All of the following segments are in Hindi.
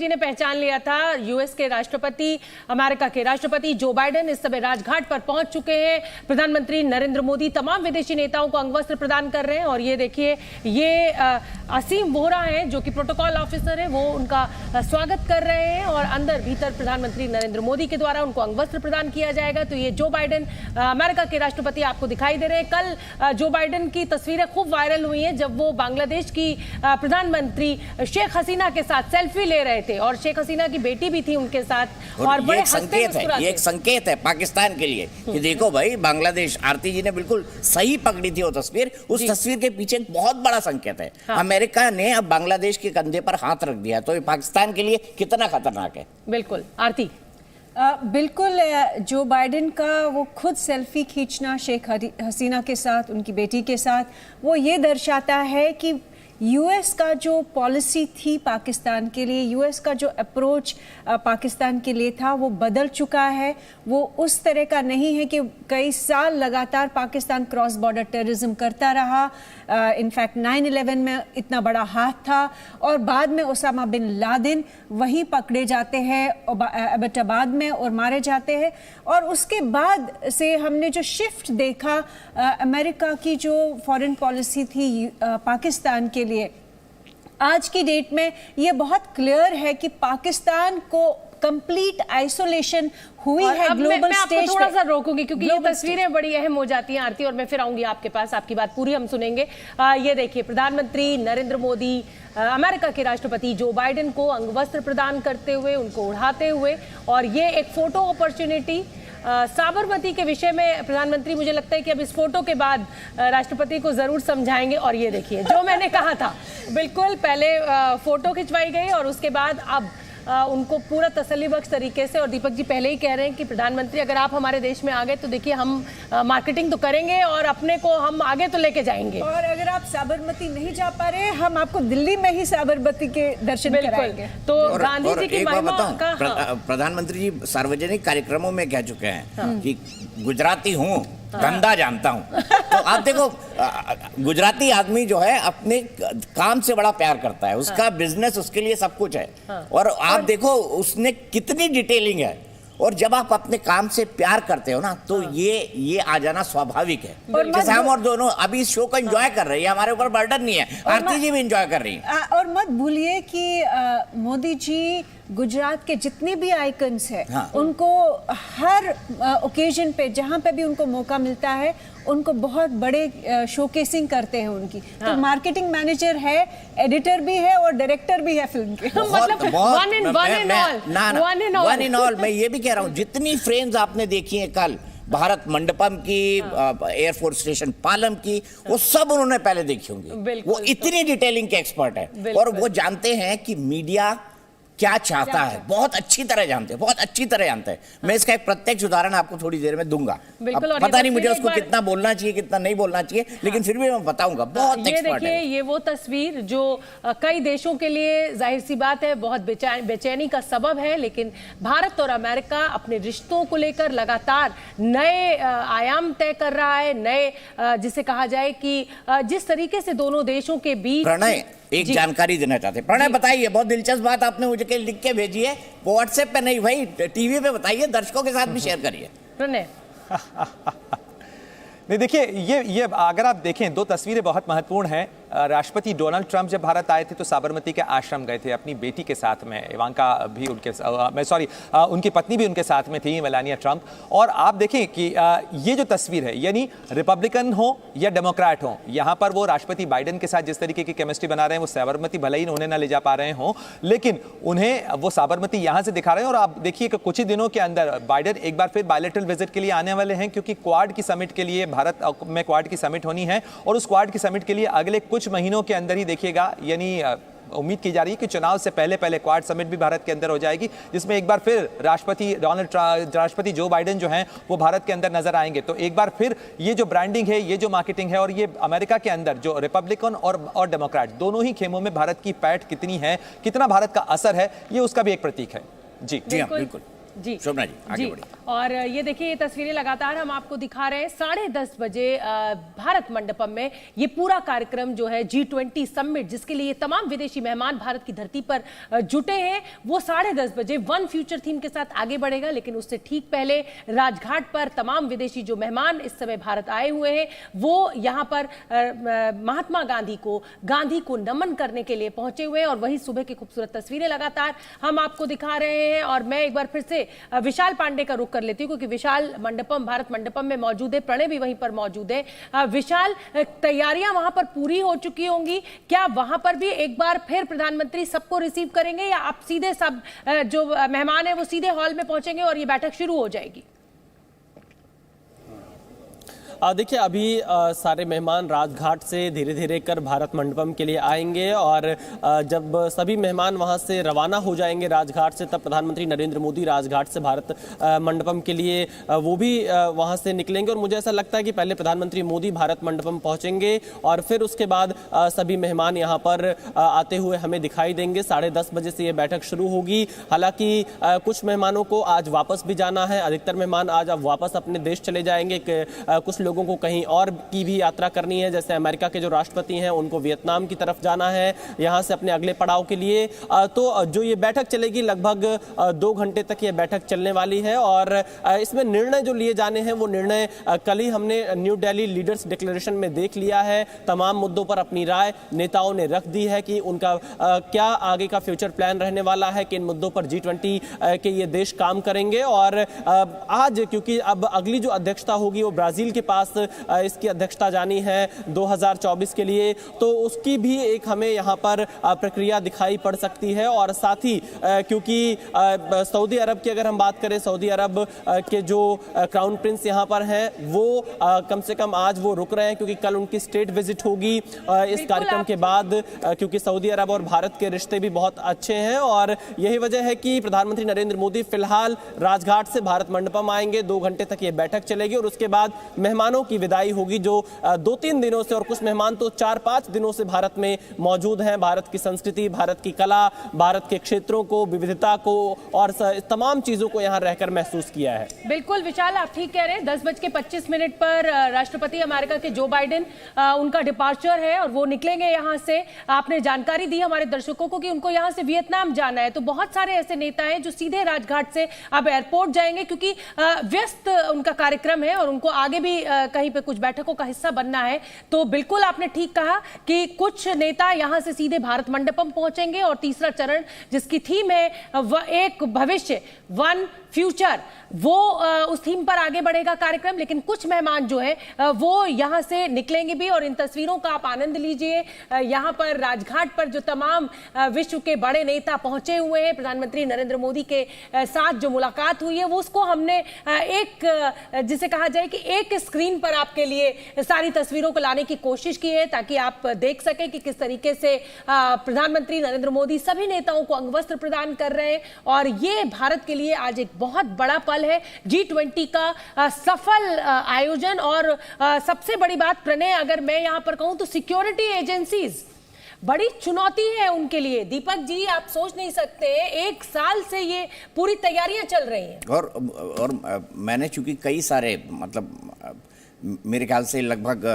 जी ने पहचान लिया था। यूएस के राष्ट्रपति, अमेरिका के राष्ट्रपति जो बाइडेन इस समय राजघाट पर पहुंच चुके हैं। प्रधानमंत्री नरेंद्र मोदी तमाम विदेशी नेताओं को अंगवस्त्र प्रदान कर रहे हैं और ये देखिए, ये असीम वोहरा हैं जो कि प्रोटोकॉल ऑफिसर है, वो उनका स्वागत कर रहे हैं और अंदर भीतर प्रधानमंत्री नरेंद्र मोदी के द्वारा उनको अंगवस्त्र प्रदान किया जाएगा। तो ये जो बाइडेन अमेरिका के राष्ट्रपति आपको दिखाई दे रहे हैं। कल जो बाइडेन की तस्वीरें खूब वायरल हुई हैं जब वो बांग्लादेश की प्रधानमंत्री शेख हसीना के साथ सेल्फी ले रहे थे और शेख हसीना की बेटी भी थी उनके साथ और बड़े संकेत है, ये एक संकेत है पाकिस्तान के लिए कि देखो भाई, बांग्लादेश, आरती जी ने बिल्कुल सही पकड़ी थी वो तस्वीर। उस तस्वीर के पीछे एक बहुत बड़ा संकेत है। हाँ। अमेरिका ने अब बांग्लादेश के कंधे पर हाथ रख दिया, तो ये पाकिस्तान के लिए कितना खतरनाक है। बिल्कुल आरती, बिल्कुल जो बाइडेन का वो खुद सेल्फी खींचना शेख हसीना के साथ, उनकी बेटी के साथ, वो ये दर्शाता है कि यूएस का जो पॉलिसी थी पाकिस्तान के लिए, यूएस का जो अप्रोच पाकिस्तान के लिए था वो बदल चुका है। वो उस तरह का नहीं है कि कई साल लगातार पाकिस्तान क्रॉस बॉर्डर टेररिज्म करता रहा। इनफैक्ट 9/11 में इतना बड़ा हाथ था और बाद में ओसामा बिन लादेन वहीं पकड़े जाते हैं एबटाबाद में और मारे जाते हैं। और उसके बाद से हमने जो शिफ्ट देखा अमेरिका की जो फॉरेन पॉलिसी थी पाकिस्तान के लिए, आज की डेट में ये बहुत क्लियर है कि पाकिस्तान को कंप्लीट आइसोलेशन हुई है ग्लोबल स्टेज पे। थोड़ा सा रोकूंगी क्योंकि ये तस्वीरें बड़ी अहम हो जाती हैं आरती, और मैं फिर आऊंगी आपके पास, आपकी बात पूरी हम सुनेंगे। ये देखिए, प्रधानमंत्री नरेंद्र मोदी अमेरिका के राष्ट्रपति जो बाइडेन को अंगवस्त्र प्रदान करते हुए, उनको उड़ाते हुए, और ये एक फोटो अपॉर्चुनिटी साबरमती के विषय में प्रधानमंत्री, मुझे लगता है कि अब इस फोटो के बाद राष्ट्रपति को जरूर समझाएंगे। और ये देखिए, जो मैंने कहा था, बिल्कुल पहले फोटो खिंचवाई गई और उसके बाद अब उनको पूरा तसल्लीबख्श तरीके से, और दीपक जी पहले ही कह रहे हैं कि प्रधानमंत्री अगर आप हमारे देश में आ गए तो देखिए हम मार्केटिंग तो करेंगे और अपने को हम आगे तो लेके जाएंगे। और अगर आप साबरमती नहीं जा पा रहे, हम आपको दिल्ली में ही साबरमती के दर्शन कराएंगे। तो गांधी जी की महिमा का प्रधानमंत्री जी सार्वजनिक कार्यक्रमों में कह चुके हैं कि गुजराती हूँ, धंधा जानता हूँ। तो आप देखो, गुजराती आदमी जो है अपने काम से बड़ा प्यार करता है, उसका बिजनेस उसके लिए सब कुछ है। और आप देखो उसने कितनी डिटेलिंग है, और जब आप अपने काम से प्यार करते हो ना, तो ये आ जाना स्वाभाविक है। जैसे हम और दोनों अभी इस शो को एंजॉय कर रहे हैं, हमारे ऊपर बर्डन नहीं है, आरती जी भी एंजॉय कर रही है। और मत भूलिए कि मोदी जी गुजरात के जितने भी आइकन्स हैं, उनको हर ओकेजन पे जहां पे भी उनको मौका मिलता है, उनको बहुत बड़े शोकेसिंग करते हैं उनकी। तो मार्केटिंग मैनेजर है, एडिटर भी है और डायरेक्टर भी है फिल्म के। मतलब वन इन ऑल। मैं ये भी कह रहा हूँ, जितनी फ्रेम्स आपने देखी है कल भारत मंडपम की, एयरफोर्स स्टेशन पालम की, वो सब उन्होंने पहले देखी होंगी। वो इतनी डिटेलिंग के एक्सपर्ट है और वो जानते हैं कि मीडिया क्या चाहता है, बहुत अच्छी तरह जानते हैं, बहुत अच्छी तरह जानते हैं। मैं इसका एक प्रत्यक्ष उदाहरण आपको थोड़ी देर में दूंगा। पता नहीं मुझे उसको कितना बोलना चाहिए, कितना नहीं बोलना चाहिए, लेकिन फिर भी मैं बताऊंगा। बहुत एक्सपर्ट है। ये वो तस्वीर जो कई देशों के लिए जाहिर सी बात है बहुत बेचैनी का सबब है, लेकिन भारत और अमेरिका अपने रिश्तों को लेकर लगातार नए आयाम तय कर रहा है, नए जिसे कहा जाए कि जिस तरीके से दोनों देशों के बीच। प्रणय, एक जानकारी देना चाहते हैं। प्रणय बताइए, बहुत दिलचस्प बात आपने मुझे लिख के भेजी है, वो व्हाट्सएप पे नहीं भाई, टीवी पे बताइए, दर्शकों के साथ भी शेयर करिए। प्रणय नहीं, देखिए, ये अगर आप देखें, दो तस्वीरें बहुत महत्वपूर्ण हैं। राष्ट्रपति डोनाल्ड ट्रंप जब भारत आए थे तो साबरमती के आश्रम गए थे अपनी बेटी के साथ में, इवांका भी उनकी पत्नी भी उनके साथ में थी, मेलानिया ट्रंप। और आप देखें कि ये जो तस्वीर है, यानी रिपब्लिकन हो या डेमोक्रेट हो, यहाँ पर वो राष्ट्रपति बाइडेन के साथ जिस तरीके की केमिस्ट्री बना रहे हैं, वो साबरमती भले ही उन्हें ना ले जा पा रहे हों, लेकिन उन्हें वो साबरमती यहाँ से दिखा रहे हैं। और आप देखिए कि कुछ ही दिनों के अंदर बाइडेन एक बार फिर बायलैटरल विजिट के लिए आने वाले हैं, क्योंकि क्वाड की समिट के लिए, भारत में क्वाड की समिट होनी है, और उस क्वाड की समिट के लिए अगले कुछ महीनों के अंदर ही देखिएगा, यानी उम्मीद की जा रही है कि चुनाव से पहले क्वाड समिट भी भारत के अंदर हो जाएगी, जिसमें एक बार फिर राष्ट्रपति जो बाइडेन जो हैं वो भारत के अंदर नजर आएंगे। तो एक बार फिर ये जो ब्रांडिंग है, ये जो मार्केटिंग है, और ये अमेरिका के अंदर जो रिपब्लिकन और डेमोक्रेट दोनों ही खेमों में भारत की पैठ कितनी है, कितना भारत का असर है, ये उसका भी एक प्रतीक है। जी हाँ, बिल्कुल। जी शोभना जी आगे जी बढ़िए। और ये देखिए ये तस्वीरें लगातार हम आपको दिखा रहे हैं 10:30 बजे भारत मंडपम में ये पूरा कार्यक्रम जो है G20 समिट जिसके लिए तमाम विदेशी मेहमान भारत की धरती पर जुटे हैं वो 10:30 बजे वन फ्यूचर थीम के साथ आगे बढ़ेगा। लेकिन उससे ठीक पहले राजघाट पर तमाम विदेशी जो मेहमान इस समय भारत आए हुए हैं वो यहाँ पर महात्मा गांधी को नमन करने के लिए पहुंचे हुए हैं और वही सुबह की खूबसूरत तस्वीरें लगातार हम आपको दिखा रहे हैं। और मैं एक बार फिर से विशाल पांडे का रुख कर लेती हूँ क्योंकि विशाल मंडपम भारत मंडपम में मौजूद है, प्रणय भी वहीं पर मौजूद है। विशाल, तैयारियां वहां पर पूरी हो चुकी होंगी, क्या वहां पर भी एक बार फिर प्रधानमंत्री सबको रिसीव करेंगे या आप सीधे सब जो मेहमान है वो सीधे हॉल में पहुंचेंगे और ये बैठक शुरू हो जाएगी? देखिए अभी सारे मेहमान राजघाट से धीरे धीरे कर भारत मंडपम के लिए आएंगे और जब सभी मेहमान वहां से रवाना हो जाएंगे राजघाट से तब प्रधानमंत्री नरेंद्र मोदी राजघाट से भारत मंडपम के लिए वो भी वहां से निकलेंगे। और मुझे ऐसा लगता है कि पहले प्रधानमंत्री मोदी भारत मंडपम पहुंचेंगे और फिर उसके बाद सभी मेहमान यहाँ पर आते हुए हमें दिखाई देंगे। 10:30 बजे से ये बैठक शुरू होगी। हालांकि कुछ मेहमानों को आज वापस भी जाना है, अधिकतर मेहमान आज अब वापस अपने देश चले जाएंगे। कुछ लोगों को कहीं और की भी यात्रा करनी है, जैसे अमेरिका के जो राष्ट्रपति हैं उनको वियतनाम की तरफ जाना है यहां से अपने अगले पड़ाव के लिए। तो जो ये बैठक चलेगी लगभग 2 घंटे तक ये बैठक चलने वाली है और इसमें निर्णय जो लिए जाने हैं वो निर्णय कल ही हमने न्यू दिल्ली लीडर्स डिक्लेरेशन में देख लिया है। तमाम मुद्दों पर अपनी राय नेताओं ने रख दी है कि उनका क्या आगे का फ्यूचर प्लान रहने वाला है, किन मुद्दों पर G20 के ये देश काम करेंगे। और आज क्योंकि अब अगली जो अध्यक्षता होगी वो ब्राजील के पास इसकी अध्यक्षता जानी है 2024 के लिए, तो उसकी भी एक हमें यहाँ पर प्रक्रिया दिखाई पड़ सकती है। और साथ ही क्योंकि सऊदी अरब की अगर हम बात करें, सऊदी अरब के जो क्राउन प्रिंस यहाँ पर हैं वो कम से कम आज वो रुक रहे हैं क्योंकि कल उनकी स्टेट विजिट होगी इस कार्यक्रम के बाद, क्योंकि सऊदी अरब और भारत के रिश्ते भी बहुत अच्छे हैं। और यही वजह है कि प्रधानमंत्री नरेंद्र मोदी फिलहाल राजघाट से भारत मंडपम आएंगे। 2 घंटे तक ये बैठक चलेगी और उसके बाद मेहमानों की विदाई होगी जो 2-3 दिनों से और कुछ मेहमान तो 4-5 दिनों से भारत में मौजूद हैं। भारत की संस्कृति, भारत की कला, भारत के क्षेत्रों को, विविधता को और तमाम चीजों को यहाँ रहकर महसूस किया है। बिल्कुल विशाल, आप ठीक कह रहे हैं। 10:25 पर राष्ट्रपति अमेरिका के जो बाइडेन उनका डिपार्चर है और वो निकलेंगे यहाँ से। आपने जानकारी दी हमारे दर्शकों को कि उनको यहाँ से वियतनाम जाना है, तो बहुत सारे ऐसे नेता हैं जो सीधे राजघाट से अब एयरपोर्ट जाएंगे क्योंकि व्यस्त उनका कार्यक्रम है और उनको आगे भी कहीं पे कुछ बैठकों का हिस्सा बनना है। तो बिल्कुल आपने ठीक कहा कि कुछ नेता यहां से सीधे भारत मंडपम पहुंचेंगे और तीसरा चरण जिसकी थीम है एक भविष्य, वन फ्यूचर, वो उस थीम पर आगे बढ़ेगा कार्यक्रम। लेकिन कुछ मेहमान जो है वो यहां से निकलेंगे भी और इन तस्वीरों का आप आनंद लीजिए। यहां पर राजघाट पर जो तमाम विश्व के बड़े नेता पहुंचे हुए हैं, प्रधानमंत्री नरेंद्र मोदी के साथ जो मुलाकात हुई है वो उसको हमने एक जिसे कहा जाए कि एक स्क्रीन पर आपके लिए सारी तस्वीरों को लाने की कोशिश की है ताकि आप देख सकें कि किस तरीके से प्रधानमंत्री नरेंद्र मोदी सभी नेताओं को अंगवस्त्र प्रदान कर रहे हैं। और ये भारत के लिए आज एक बहुत बड़ा पल है, G20 का सफल आयोजन। और सबसे बड़ी बात प्रणय, अगर मैं यहां पर कहूं तो सिक्योरिटी एजेंसीज बड़ी चुनौती है उनके लिए। दीपक जी, आप सोच नहीं सकते 1 साल से ये पूरी तैयारियां चल रही हैं। और मैंने चूंकि कई सारे मतलब मेरे ख्याल से लगभग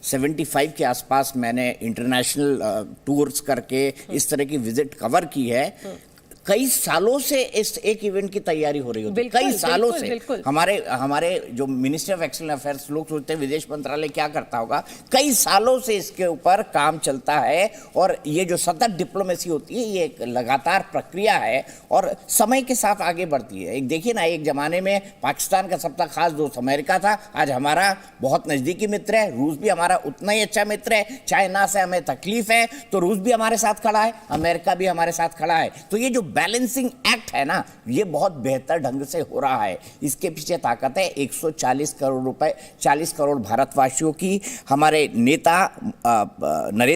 75 के आसपास मैंने इंटरनेशनल टूर्स करके इस तरह की विजिट कवर की है। कई सालों से इस एक इवेंट की तैयारी हो रही होती है, कई सालों से। हमारे जो मिनिस्ट्री ऑफ एक्सटर्नल अफेयर्स, लोग सोचते हैं विदेश मंत्रालय क्या करता होगा, कई सालों से इसके ऊपर काम चलता है। और ये जो सतत डिप्लोमेसी होती है ये एक लगातार प्रक्रिया है और समय के साथ आगे बढ़ती है। एक देखिए ना, एक जमाने में पाकिस्तान का सबसे खास दोस्त अमेरिका था, आज हमारा बहुत नजदीकी मित्र है। रूस भी हमारा उतना ही अच्छा मित्र है। चाइना से हमें तकलीफ है तो रूस भी हमारे साथ खड़ा है, अमेरिका भी हमारे साथ खड़ा है। तो ये जो बैलेंसिंग एक्ट है ना, ये बहुत बेहतर ढंग से हो रहा है। इसके पीछे ताकत है 140 करोड़ रुपए, 40 करोड़ भारतवासियों की। हमारे नेता नरेंद्र